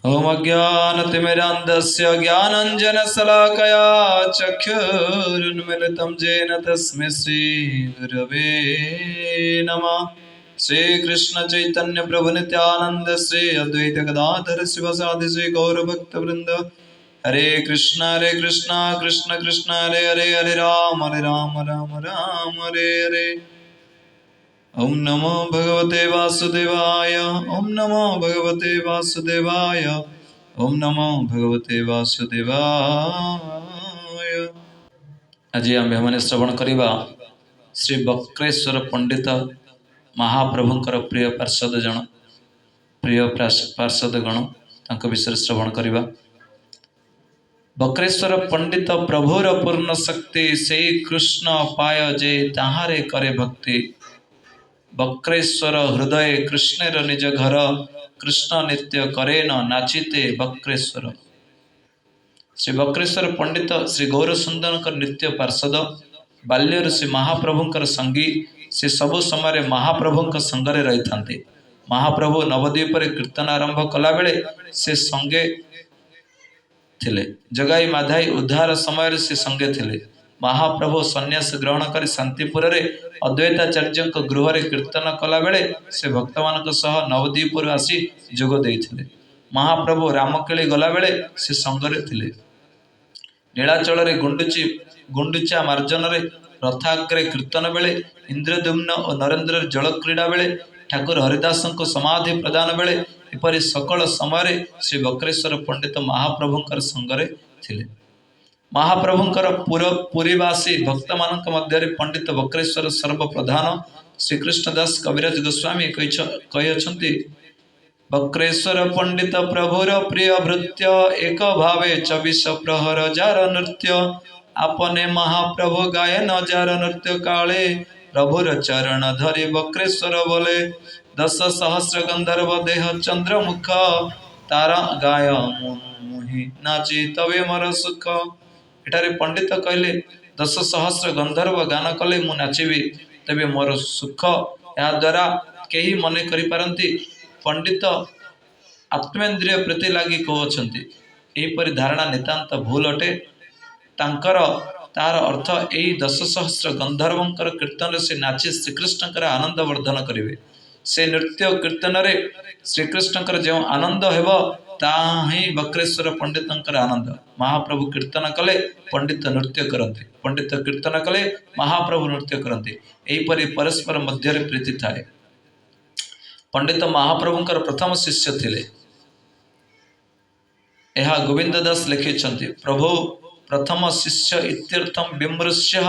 ओम अज्ञानतिमिरान्धस्य ज्ञानाञ्जनशलाकया चक्षुरुन्मिलितं येन तस्मै श्रीगुरवे नमः। श्रीकृष्ण चैतन्य प्रभु नित्यानंद श्री अद्वैत गदाधर शिवसादि श्री गौरभक्तवृंद। हरे कृष्णा कृष्ण कृष्ण हरे हरे, हरे राम राम राम हरे हरे। ओम नमो भगवते वासुदेवाय, ओम नमो भगवते वासुदेवाय, ओम नमो भगवते वासुदेवाय। आज आम्भे श्रवण करवा श्री बक्रेश्वर पंडित महाप्रभुंकर प्रिय पार्षद जन, प्रिय पार्षद गण विषय श्रवण करवा। बक्रेश्वर पंडित प्रभुर पूर्ण शक्ति, से कृष्ण पाय जे ताहारे करे भक्ति। बक्रेश्वर हृदय कृष्णेर निज घर, कृष्ण नित्य करे न नाचिते बक्रेश्वर। श्री बक्रेश्वर पंडित श्री गौर सुंदर नित्य पार्षद, बाल्य ऋषि महाप्रभुंकर संगी। से सबु समय महाप्रभु संगरे रही था। महाप्रभु नवद्वीप कीर्तन आरंभ कला बेले से संगे थिले। जगाई माधाई उद्धार समय से संगे थिले। महाप्रभु सन्यास ग्रहण कर शांतिपुर अद्वैताचार्य गृह कीर्तन कला बेले से भक्त मान सह नवद्वीप आसी जोग देइथिले। महाप्रभु रामकेली गला बेले से संगरे थिले। नीलाचल गुंडुची गुंडुचा मार्जन रथाग्रे कीर्तन बेले, इंद्रदुम्न और नरेन्द्र जल क्रीड़ा बेले, ठाकुर हरिदास समाधि प्रदान बेले, एपरि सकल समय श्री बक्रेश्वर पंडित महाप्रभुंकर संगरे थिले। महाप्रभुंकर पुरीवासी भक्त मानक मध्य पंडित बक्रेश्वर सर्वप्रधान। श्रीकृष्णदास कविराज गोस्वामी कही बक्रेश्वर पंडित प्रभुर प्रिय भृत्य, एक भावे 24 प्रहर जार नृत्य। आपने महाप्रभु गायन जार नृत्य काले, प्रभुर चरण धरि बक्रेश्वर बोले। 10 सहस्र गंधर्व देह चंद्रमुख, तारा गाय मुहि नाची तवे मोर सुख। एठारे पंडित कहले 10 सहस्र गंधर्व गान कले मु नाचिबी, तबे मोर सुख। या द्वारा केही मने करि पारंती पंडित आत्मेन्द्रिय प्रीति लगी कहते। यहीपरि धारणा नितांत भूल अटे। तांकर तार अर्थ यही 10 सहस्र गंधर्वंकर कीर्तन से नाची श्रीकृष्णकर आनंद वर्धन करेंगे। से नृत्य कीर्तन रे श्रीकृष्णकर जो आनंद हेब ताही बक्रेश्वर पंडितंकर आनंद। महाप्रभु कीर्तन कले पंडित नृत्य करते, पंडित कीर्तन कले महाप्रभु नृत्य करते। यहीपरि परस्पर मध्य प्रीति थाए। पंडित महाप्रभुंकर प्रथम शिष्य थिले। यह गोविंद दास लिखिंट प्रभु प्रथम शिष्य इत्यर्थम विमृश्य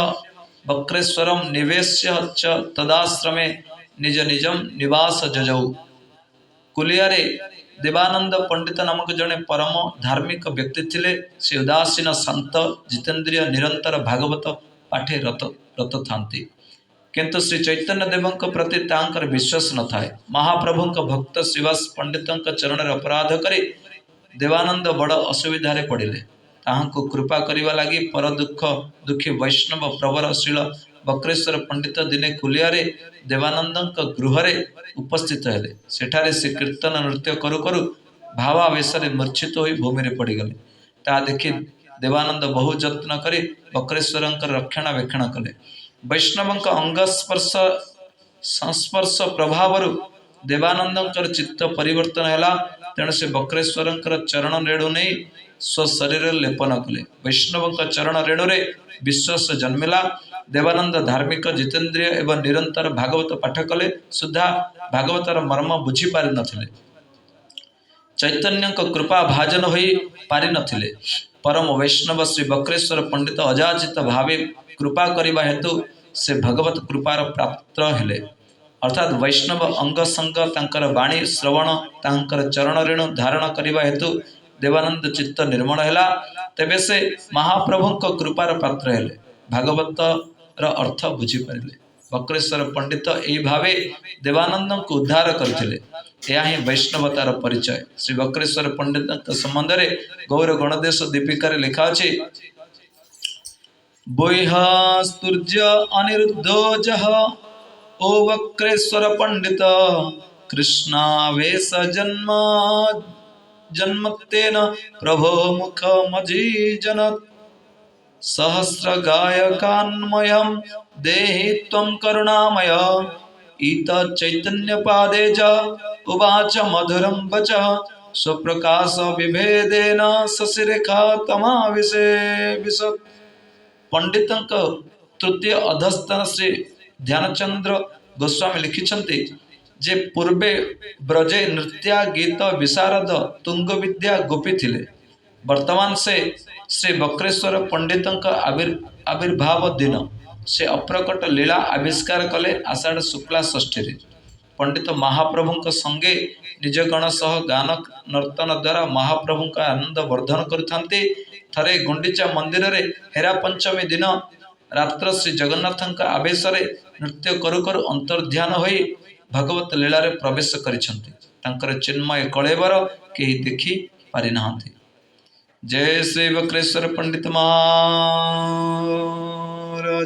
बक्रेश्वरम निवेश्य च तदाश्रमे निज निजम निवास जजौ। कुलियारे देवानंद पंडित नामक जड़े परम धार्मिक व्यक्ति थिले। से उदासीन शांत जितेन्द्रिय निरंतर भागवत पाठे रत थांती, किंतु श्री चैतन्य देव प्रति तांकर विश्वास न थाए। महाप्रभु भक्त श्रीवास पंडित चरण अपराध करी देवानंद बड़ असुविधा पड़े। ताहांको कृपा करने लगी पर दुखी वैष्णव प्रवरशील बक्रेश्वर पंडित दिने कुलियारे देवानंद गृह उपस्थित हेले। सेठारे से कीर्तन नृत्य करू करू भावावेश मूर्छित हो भूमि पड़गले। ता देखि देवानंद बहु जत्न करी बक्रेश्वर रक्षणाबेक्षण कले। वैष्णव अंगस्पर्श संस्पर्श प्रभाव देवानंद चित्त परिवर्तन है। तेणु से बक्रेश्वर चरण रेणु नहीं स्वशरीर लेपन कले। वैष्णव चरण रेणु रे विश्वास जन्मिला। देवानंद धार्मिक जितेन्द्रिय एवं निरंतर भागवत पाठ कले, सुधा भागवतर मर्म बुझी पारि नथिले। चैतन्य कृपा भाजन हो पारि नथिले। परम वैष्णव श्री बक्रेश्वर पंडित अजाचित भावे कृपा करने हेतु से भगवत कृपार प्राप्त हेले। अर्थात वैष्णव अंग संग तांकर वाणी श्रवण तांकर चरण रेणु धारण करने हेतु देवानंद चित्त निर्मल है। तेबे से महाप्रभु कृपार पात्र हेले, भागवत अर्थ बुझी पारे। बक्रेश्वर पंडित यही भावे देवानंद को उद्धार करथिले। यह ही वैष्णवतार परिचय। श्री बक्रेश्वर पंडित संबंध में गौर गणदेश दीपिकार लिखा अछि बोह्यास्तुर्य अनिरुद्धो जह ओ बक्रेश्वर पंडित कृष्णावेश जन्म जन्मत्तेन प्रभो मुखमजीजनत् सहस्र गायकान्मयं देहि त्वं करुणामय इत चैतन्यपादे च उवाच मधुरं वचः स्वप्रकाश विभेदेन शशिरेखा तमाविशे विशत् पंडितंक तृतीय अधस्थान श्री ध्यानचंद्र गोस्वामी लिखिछन्ति जे पूर्वे ब्रजे नृत्य गीत विशारद तुंग विद्या गोपी थिले वर्तमान से श्री बक्रेश्वर पंडितंक आविर्भाव दिन से अप्रकट लीला आविष्कार कले आषाढ़ शुक्ला षष्ठी रे पंडित महाप्रभुंक संगे निज गण सह गान नर्तन द्वारा महाप्रभुंक आनंद वर्धन करथांती थरे गुंडीचा मंदिर रे हेरा पंचमी दिन रात्र श्री जगन्नाथ आवेश नृत्य करू करू अंतर्ध्यान होई भगवत लीला रे प्रवेश करिसंती तांकर चिन्मय कलेवर केही देखि पारि नाहंती। जय श्री बक्रेश्वर पंडित महाराज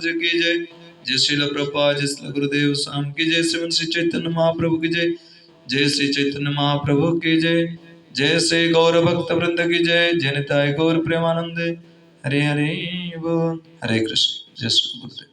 की जय। जय श्रील प्रभुपाद जय श्री गुरुदेव स्वामी की जय। श्री चैतन्य महाप्रभु की जय। जय श्री चैतन्य महाप्रभु की जय। जय श्री गौर भक्त वृंद की जय। जय निताय गौर प्रेमानंदे। हरे हरे बोल। हरे कृष्ण। जय श्री गुरुदेव।